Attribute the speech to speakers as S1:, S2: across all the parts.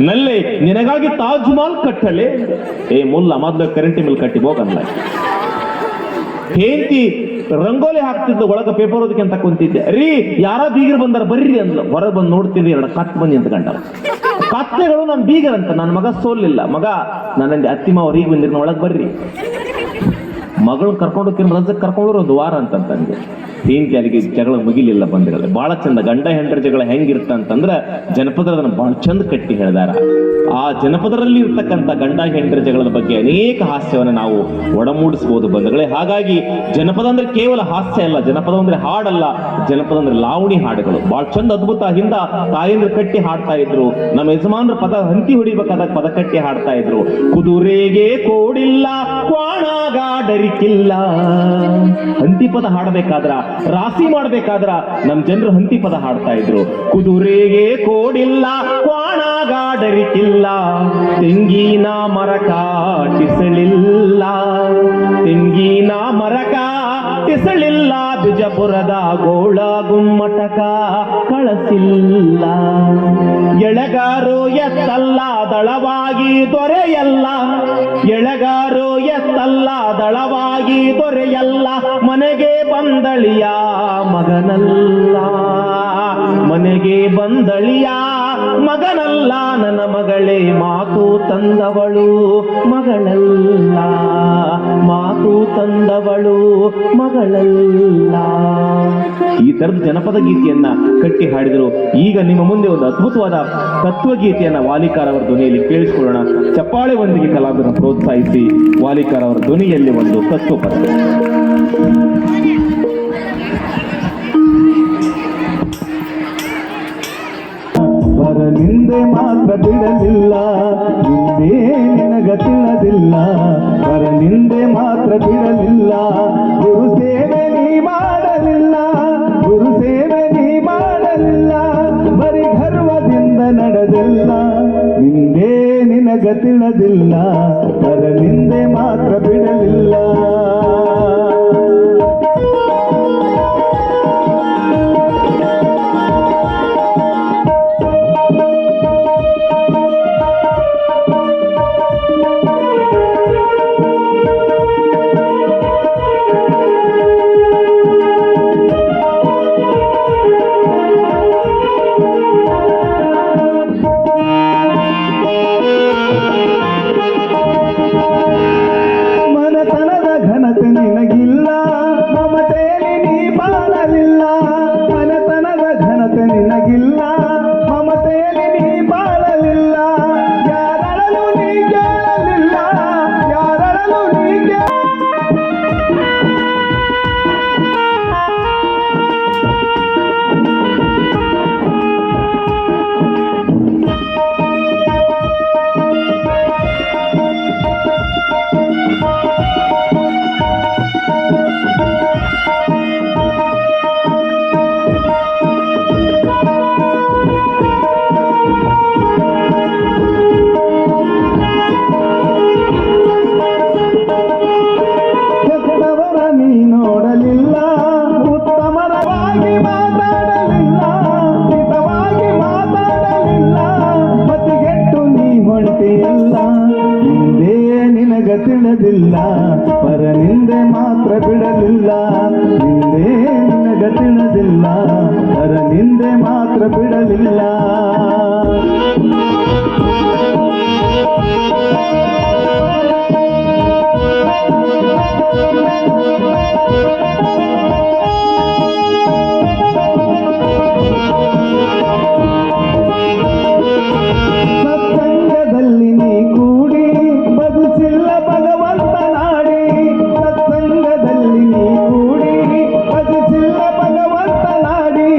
S1: ನಲ್ಲೇ ನಿನಗಾಗಿ ತಾಜ್ ಮಹಲ್ ಕಟ್ಟಲೆ ಏ ಮುಲ್ಲ ಮೊದ್ಲು ಕರೆಂಟಿ ಮಿಲ್ ಕಟ್ಟಿ ಹೋಗಲ್ಲ ಹೇಂತಿ ರಂಗೋಲಿ ಹಾಕ್ತಿದ್ದ ಒಳಗ ಪೇಪರ್ ಓದಕ್ಕೆ ಅಂತ ಕುಂತಿದ್ದೆ ರೀ ಯಾರ ಬೀಗರು ಬಂದಾರ ಬರ್ರಿ ಅಂದ್ಲು ಹೊರಗೆ ಬಂದು ನೋಡ್ತಿದ್ದೆ ಎರಡು ಕತ್ ಬಂದು ನಿಂತ್ಕೊಂಡ ಕತ್ತೆಗಳು ನನ್ ಬೀಗರಂತ ನನ್ನ ಮಗ ಸೋಲಿಲ್ಲ ಮಗ ನನ್ನಂದೆ ಅತ್ತಿಮ ಅವ್ರು ಈಗ ಬಂದಿರ ಒಳಗೆ ಬರ್ರಿ ಮಗಳು ಕರ್ಕೊಂಡು ರಜಕ್ಕೆ ಕರ್ಕೊಂಡ್ರು ಒಂದು ವಾರ ಅಂತಂತಂದೆ ಹೆಂಡತಿ ಅಲ್ಲಿಗೆ ಜಗಳ ಮುಗಿಲಿಲ್ಲ ಬಂದಿರಲ್ಲ ಬಹಳ ಚಂದ ಗಂಡ ಹೆಂಡರ ಜಗಳ ಹೆಂಗಿರ್ತ ಅಂತಂದ್ರ ಜನಪದರ ಬಹಳ ಚಂದ ಕಟ್ಟಿ ಹೇಳ್ದಾರ ಆ ಜನಪದರಲ್ಲಿ ಇರ್ತಕ್ಕಂಥ ಗಂಡ ಹೆಂಡರ ಜಗಳದ ಬಗ್ಗೆ ಅನೇಕ ಹಾಸ್ಯವನ್ನು ನಾವು ಒಡಮೂಡಿಸಬಹುದು ಬಂಧುಗಳೇ. ಹಾಗಾಗಿ ಜನಪದ ಅಂದ್ರೆ ಕೇವಲ ಹಾಸ್ಯ ಅಲ್ಲ, ಜನಪದ ಅಂದ್ರೆ ಹಾಡಲ್ಲ, ಜನಪದ ಅಂದ್ರೆ ಲಾವಣಿ ಹಾಡುಗಳು ಬಹಳ ಚಂದ ಅದ್ಭುತ. ಹಿಂದ ತಾಯಂದ್ರ ಕಟ್ಟಿ ಹಾಡ್ತಾ ಇದ್ರು, ನಮ್ಮ ಯಜಮಾನ್ರ ಪದ ಹಂತಿ ಹೊಡಿಬೇಕಾದಾಗ ಪದ ಕಟ್ಟಿ ಹಾಡ್ತಾ ಇದ್ರು. ಕುದುರೆಗೆ ಕೋಡಿಲ್ಲ ಕ್ವಾಣಗಾಡರಿಕಿಲ್ಲ, ಹಂತಿ ಪದ ಹಾಡಬೇಕಾದ್ರ ರಾಸಿ ಮಾಡ್ಬೇಕಾದ್ರ ನಮ್ ಜನರು ಹಂತಿ ಪದ ಹಾಡ್ತಾ ಇದ್ರು. ಕುದುರೆಗೆ ಕೋಡಿಲ್ಲ ಕ್ವಾಣಗಾಡರಿಕಿಲ್ಲ, ತೆಂಗಿನ ಮರಕ ಟಿಸಳಿಲ್ಲ, ತೆಂಗಿನ ಮರಕ ಟಿಸಳಿಲ್ಲ, ಬಿಜಾಪುರದ ಗೋಳ ಗುಮ್ಮಟಕ ಕಳಸಿಲ್ಲ. ಎಳೆಗಾರು ಎತ್ತಲ್ಲ ದಳವಾಗಿ ದೊರೆಯಲ್ಲ, ಎಳೆಗಾರು ಎತ್ತಲ್ಲ ದಳವಾಗಿ ದೊರೆಯಲ್ಲ, ಮನೆಗೆ ಬಂದಳಿಯ ಮಗನಲ್ಲ, ಮನೆಗೆ ಬಂದಳಿಯ ಮಗನಲ್ಲ, ನನ್ನ ಮಗಳೇ ಮಾತು ತಂದವಳು ಮಗಳಲ್ಲ, ಮಾತು ತಂದವಳು ಮಗಳಲ್ಲ. ಈ ತರದ ಜನಪದ ಗೀತೆಯನ್ನ ಕಟ್ಟಿ ಹಾಡಿದರು. ಈಗ ನಿಮ್ಮ ಮುಂದೆ ಒಂದು ಅದ್ಭುತವಾದ ತತ್ವಗೀತೆಯನ್ನ ವಾಲಿಕಾರ್ ಅವರ ಧ್ವನಿಯಲ್ಲಿ ಕೇಳಿಸಿಕೊಳ್ಳೋಣ. ಚಪ್ಪಾಳೆ ಒಂದಿಗೆ ಕಲಾವಿದರನ್ನು ಪ್ರೋತ್ಸಾಹಿಸಿ ವಾಲಿಕಾರ್ ಅವರ ಧ್ವನಿಯಲ್ಲಿ ಒಂದು ತತ್ವಪದ.
S2: ನಿಂದೆ ಮಾತ್ರ ಬಿಡಲಿಲ್ಲ, ನಿಂದೆ ನಿನಗ ತಿಳಿದಿಲ್ಲ, ಪರ ನಿಂದೆ ಮಾತ್ರ ಬಿಡಲಿಲ್ಲ, ಗುರು ಸೇವೆ ನೀ ಮಾಡಲಿಲ್ಲ, ಗುರು ಸೇವೆ ನೀ ಮಾಡಲಿಲ್ಲ, ಬರೀ ಗರ್ವದಿಂದ ನಡೆದಿಲ್ಲ, ನಿಂದೆ ನಿನಗ ತಿಳಿದಿಲ್ಲ, ಪರ ನಿಂದೆ ಮಾತ್ರ ಬಿಡಲಿಲ್ಲ. ತಿಳಿದಿಲ್ಲ, ಪರ ನಿಂದೆ ಮಾತ್ರ ಬಿಡಲಿಲ್ಲ, ನಿಂದೆ ನಿನಗ ತಿಳಿದಿಲ್ಲ, ಪರ ನಿಂದೆ ಮಾತ್ರ ಬಿಡಲಿಲ್ಲ. ಸತ್ಸಂಗದಲ್ಲಿ ನೀ ಕೂಡಿ ಬದುಸಿಲ್ಲ ಭಗವಂತ ನಾಡಿ, ಸತ್ಸಂಗದಲ್ಲಿ ನೀ ಕೂಡಿ ಬದುಸಿಲ್ಲ ಭಗವಂತ ನಾಡಿ,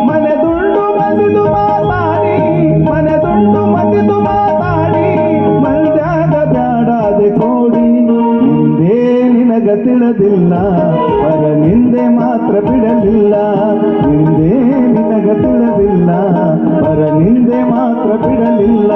S2: ಮನೆದುಂಡು ಮದಿದು ಮಾತಾಡಿ, ಮನೆದುಂಡು ಮದಿದು ಮಾತಾಡಿ, ಮಂದ್ಯಾಗ ಬ್ಯಾಡಾದೆ ಕೋಡಿ, ನಿಂದೆ ನಿನಗ ತಿಳಿದಿಲ್ಲ, ಪರ ನಿಂದೆ ಮಾತ್ರ ಬಿಡಲಿಲ್ಲ, ನಿಂದೆ ನಿನಗ ತಿಳಿದಿಲ್ಲ, ಪರ ನಿಂದೆ ಮಾತ್ರ ಬಿಡಲಿಲ್ಲ.